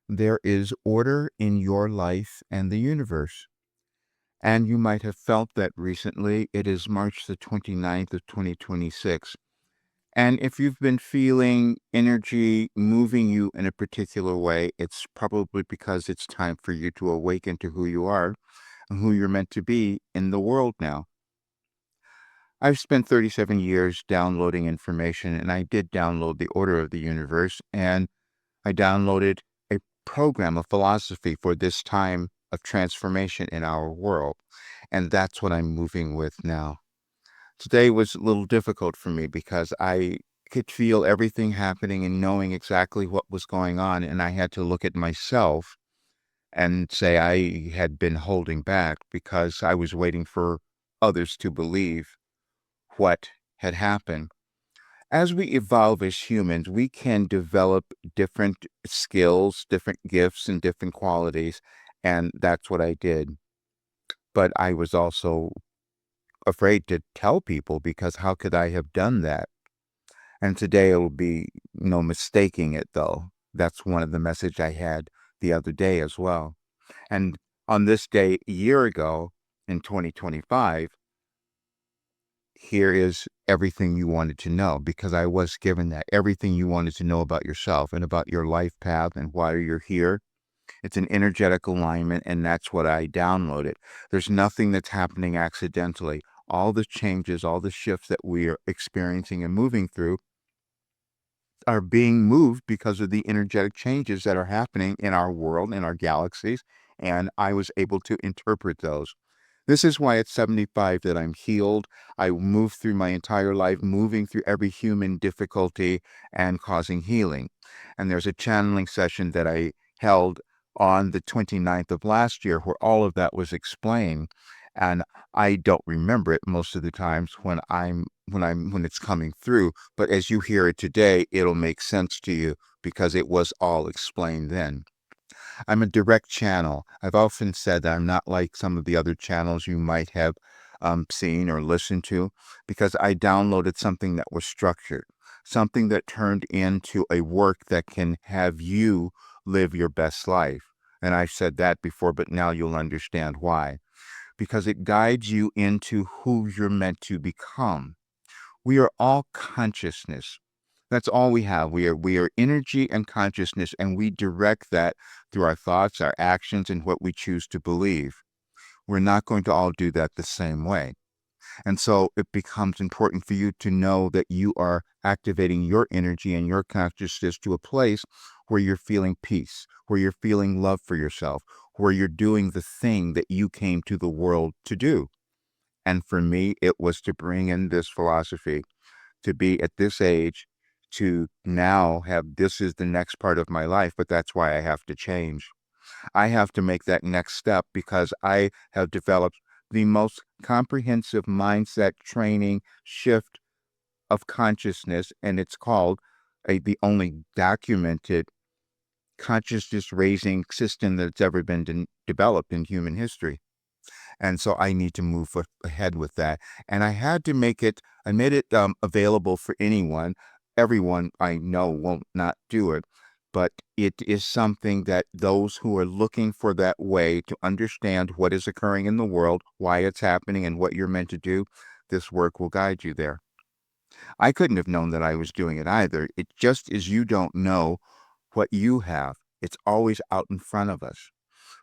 there is order in your life and the universe. And you might have felt that recently. It is March the 29th of 2026. And if you've been feeling energy moving you in a particular way, it's probably because it's time for you to awaken to who you are and who you're meant to be in the world now. I've spent 37 years downloading information, and I did download the Order of the Universe, and I downloaded a program, a philosophy for this time of transformation in our world. And that's what I'm moving with now. Today was a little difficult for me because I could feel everything happening and knowing exactly what was going on. And I had to look at myself and say I had been holding back because I was waiting for others to believe what had happened. As we evolve as humans, we can develop different skills, different gifts, and different qualities. And that's what I did. But I was also afraid to tell people because how could I have done that? And today it will be no mistaking it, though. That's one of the message I had the other day as well. And on this day a year ago in 2025, here is everything you wanted to know, because I was given that everything you wanted to know about yourself and about your life path and why you're here. It's an energetic alignment, and that's what I downloaded. There's nothing that's happening accidentally. All the changes, all the shifts that we are experiencing and moving through are being moved because of the energetic changes that are happening in our world, in our galaxies, and I was able to interpret those. This is why at 75 that I'm healed. I moved through my entire life, moving through every human difficulty and causing healing. And there's a channeling session that I held on the 29th of last year where all of that was explained. And I don't remember it most of the times when it's coming through. But as you hear it today, it'll make sense to you because it was all explained then. I'm a direct channel. I've often said that I'm not like some of the other channels you might have seen or listened to, because I downloaded something that was structured, something that turned into a work that can have you live your best life. And I've said that before, but now you'll understand why. Because it guides you into who you're meant to become. We are all consciousness. That's all we have. We are energy and consciousness, and we direct that through our thoughts, our actions, and what we choose to believe. We're not going to all do that the same way. And so it becomes important for you to know that you are activating your energy and your consciousness to a place where you're feeling peace, where you're feeling love for yourself, where you're doing the thing that you came to the world to do. And for me, it was to bring in this philosophy, to be at this age, to now have this is the next part of my life, but that's why I have to change. I have to make that next step because I have developed the most comprehensive mindset training shift of consciousness, and it's called the only documented consciousness raising system that's ever been developed in human history. And so I need to move ahead with that. And I made it available for anyone. Everyone I know won't not do it, but it is something that those who are looking for that way to understand what is occurring in the world, why it's happening, and what you're meant to do, this work will guide you there. I couldn't have known that I was doing it either. It just is you don't know what you have. It's always out in front of us.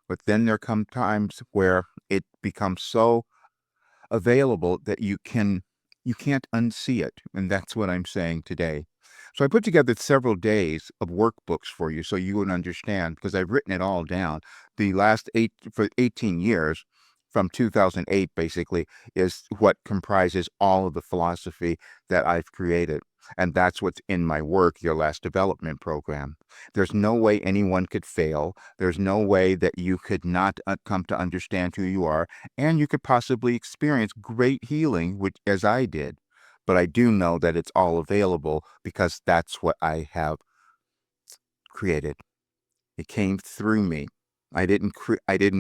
But then there come times where it becomes so available that you can't unsee it. And that's what I'm saying today. So I put together several days of workbooks for you so you would understand, because I've written it all down. The last for 18 years, from 2008 basically, is what comprises all of the philosophy that I've created. And that's what's in my work, Your Last Development Program. There's no way anyone could fail. There's no way that you could not come to understand who you are, and you could possibly experience great healing, which as I did. But I do know that it's all available because that's what I have created. It came through me. I didn't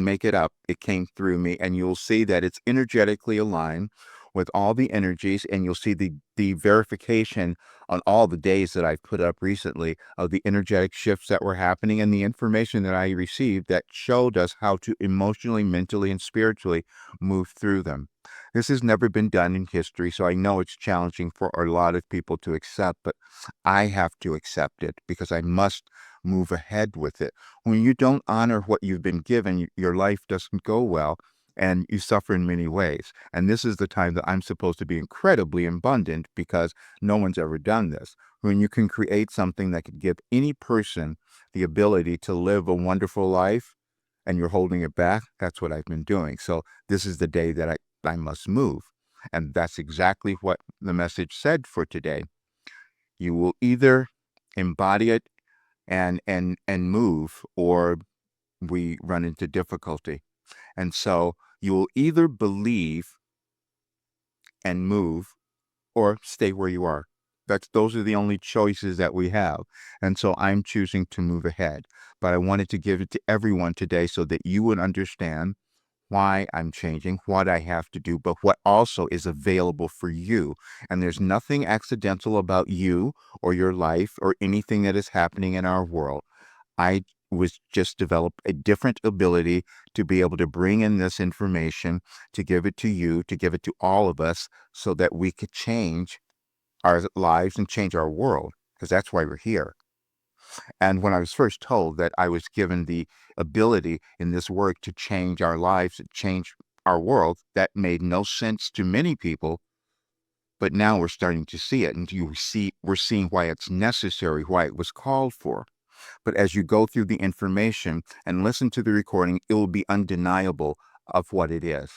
make it up. It came through me, and you'll see that it's energetically aligned with all the energies, and you'll see the verification on all the days that I've put up recently of the energetic shifts that were happening and the information that I received that showed us how to emotionally, mentally, and spiritually move through them. This has never been done in history, so I know it's challenging for a lot of people to accept, but I have to accept it because I must move ahead with it. When you don't honor what you've been given, your life doesn't go well and you suffer in many ways. And this is the time that I'm supposed to be incredibly abundant because no one's ever done this. When you can create something that could give any person the ability to live a wonderful life and you're holding it back, that's what I've been doing. So this is the day that I must move. And that's exactly what the message said for today. You will either embody it and move, or we run into difficulty. And so you will either believe and move or stay where you are. Those are the only choices that we have. And so I'm choosing to move ahead. But I wanted to give it to everyone today so that you would understand why I'm changing, what I have to do, but what also is available for you. And there's nothing accidental about you or your life or anything that is happening in our world. I was just developed a different ability to be able to bring in this information, to give it to you, to give it to all of us so that we could change our lives and change our world, because that's why we're here. And when I was first told that I was given the ability in this work to change our lives, to change our world, that made no sense to many people. But now we're starting to see it, and we're seeing why it's necessary, why it was called for. But as you go through the information and listen to the recording, it will be undeniable of what it is.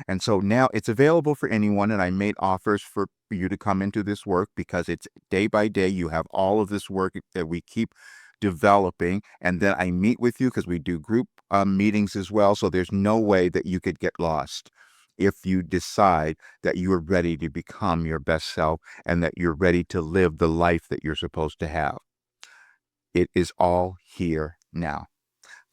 And so now it's available for anyone, and I made offers for you to come into this work because it's day by day. You have all of this work that we keep developing, and then I meet with you because we do group meetings as well. So there's no way that you could get lost if you decide that you are ready to become your best self and that you're ready to live the life that you're supposed to have. It is all here now.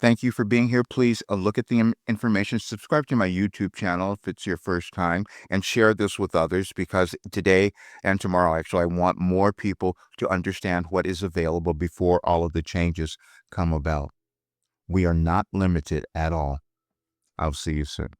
Thank you for being here. Please look at the information. Subscribe to my YouTube channel if it's your first time, and share this with others, because today and tomorrow, actually, I want more people to understand what is available before all of the changes come about. We are not limited at all. I'll see you soon.